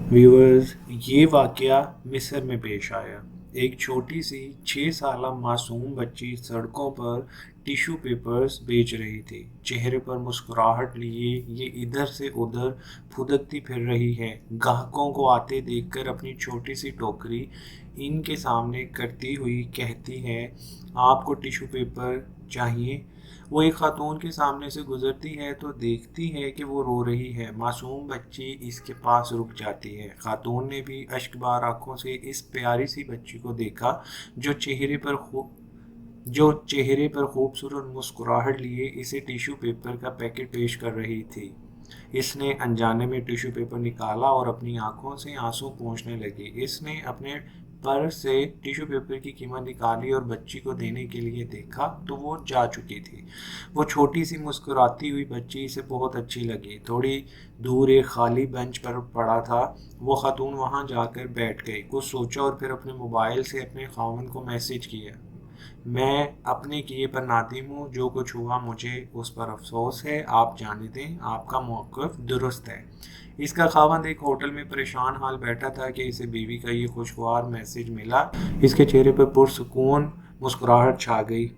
Viewers ये वाकया मिस्र में पेश आया। एक छोटी सी 6 साल मासूम बच्ची सड़कों पर टिश्यू पेपर्स बेच रही थी। चेहरे पर मुस्कुराहट लिए ये इधर से उधर फुदकती फिर रही है। ग्राहकों को आते देखकर अपनी छोटी सी टोकरी इनके सामने करती हुई कहती है, आपको टिश्यू पेपर चाहिए? वो एक खातून के सामने से गुजरती है तो देखती है कि वो रो रही है। मासूम बच्ची इसके पास रुक जाती है। खातून ने भी अश्कबार आंखों से इस प्यारी सी बच्ची को देखा जो चेहरे पर खूबसूरत मुस्कुराहट लिए इसे टिश्यू पेपर का पैकेट पेश कर रही थी। इसने अनजाने में टिश्यू पेपर निकाला और अपनी आंखों से आंसू पोंछने लगी। इसने अपने पर्स से टिश्यू पेपर की कीमत निकाली और बच्ची को देने के लिए देखा तो वो जा चुकी थी। वो छोटी सी मुस्कुराती हुई बच्ची इसे बहुत अच्छी लगी। थोड़ी दूर एक खाली बेंच पर पड़ा था। वो खातून वहां जाकर बैठ गई, कुछ सोचा और फिर अपने मोबाइल से अपने खावंद को मैसेज किया, मैं अपने किए पर नादिम हूँ, जो कुछ हुआ मुझे उस पर अफसोस है, आप जाने दें, आपका मौक़िफ़ दुरुस्त है। इसका खावंद एक होटल में परेशान हाल बैठा था कि इसे बीवी का ये खुशगवार मैसेज मिला। इसके चेहरे पर पुरसुकून मुस्कुराहट छा गई।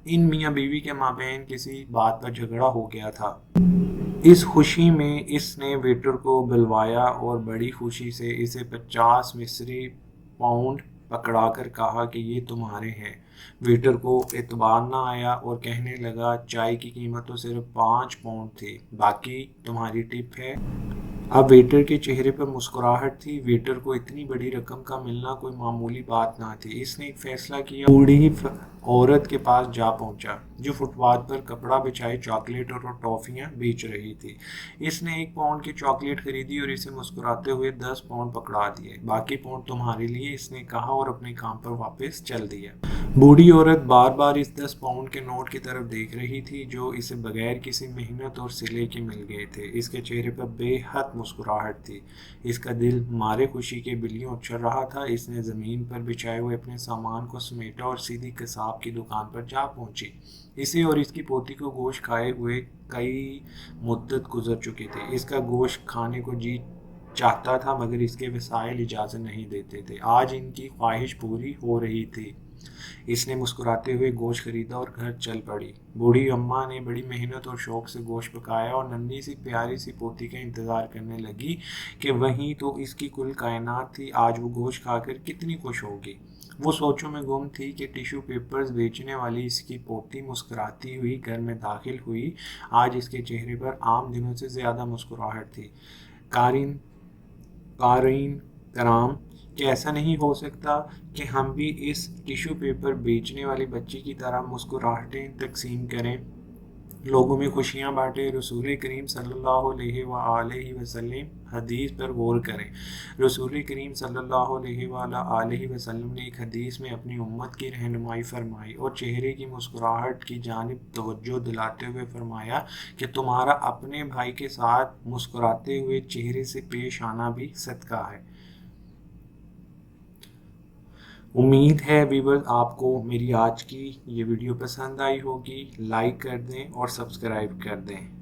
इन मियाँ बीवी के माबैन किसी बात पर झगड़ा हो गया था। इस खुशी में इसने वेटर को बुलवाया और बड़ी खुशी से इसे 50 मिस्री पाउंड पकड़ाकर कहा कि ये तुम्हारे हैं। वेटर को एतबार न आया और कहने लगा, चाय की कीमत तो सिर्फ 5 पाउंड थी, बाकी तुम्हारी टिप है। अब वेटर के चेहरे पर मुस्कुराहट थी। वेटर को इतनी बड़ी रकम का मिलना कोई मामूली बात ना थी। इसने एक फैसला किया, बूढ़ी औरत के पास जा पहुंचा जो फुटपाथ पर कपड़ा बिछाए चॉकलेट और टॉफियां बेच रही थी। इसने 1 पाउंड की चॉकलेट खरीदी और इसे मुस्कुराते हुए 10 पाउंड पकड़ा दिए। बाकी पाउंड तुम्हारे लिए, इसने कहा और अपने काम पर वापस चल दिया। बूढ़ी औरत बार बार इस 10 पाउंड के नोट की तरफ देख रही थी जो इसे बगैर किसी मेहनत और सिले के मिल गए थे। इसके चेहरे पर बेहद मुस्कुराहट थी। इसका दिल मारे खुशी के बिल्लियों उछल रहा था। इसने ज़मीन पर बिछाए हुए अपने सामान को समेटा और सीधी कसाब की दुकान पर जा पहुंची। इसे और इसकी पोती को गोश्त खाए हुए कई मुद्दत गुजर चुकी थी। इसका गोश्त खाने को जी चाहता था मगर इसके वसाइल इजाज़त नहीं देते थे। आज इनकी ख्वाहिश पूरी हो रही थी। इसने मुस्कुराते हुए गोश्त खरीदा और घर चल पड़ी। बूढ़ी अम्मा ने बड़ी मेहनत और शौक से गोश्त पकाया और नन्ही सी प्यारी सी पोती का इंतज़ार करने लगी कि वहीं तो इसकी कुल कायनात थी। आज वो गोश्त खाकर कितनी खुश होगी। वो सोचों में गुम थी कि टिश्यू पेपर्स बेचने वाली इसकी पोती मुस्कुराती हुई घर में दाखिल हुई। आज इसके चेहरे पर आम दिनों से ज़्यादा मुस्कुराहट थी। कारीन कारीन कराम, क्या ऐसा नहीं हो सकता कि हम भी इस टिश्यू पेपर बेचने वाली बच्ची की तरह मुस्कुराहटें तकसीम करें, लोगों में खुशियां बांटें? रसूल करीम सल्लल्लाहु अलैहि वसल्लम हदीस पर गौर करें। रसूल करीम सल्लल्लाहु अलैहि वसल्लम ने एक हदीस में अपनी उम्मत की रहनुमाई फरमाई और चेहरे की मुस्कुराहट की जानिब तवज्जो दिलाते हुए फरमाया कि तुम्हारा अपने भाई के साथ मुस्कुराते हुए चेहरे से पेश आना भी सदका है। उम्मीद है व्यूअर्स आपको मेरी आज की ये वीडियो पसंद आई होगी। लाइक कर दें और सब्सक्राइब कर दें।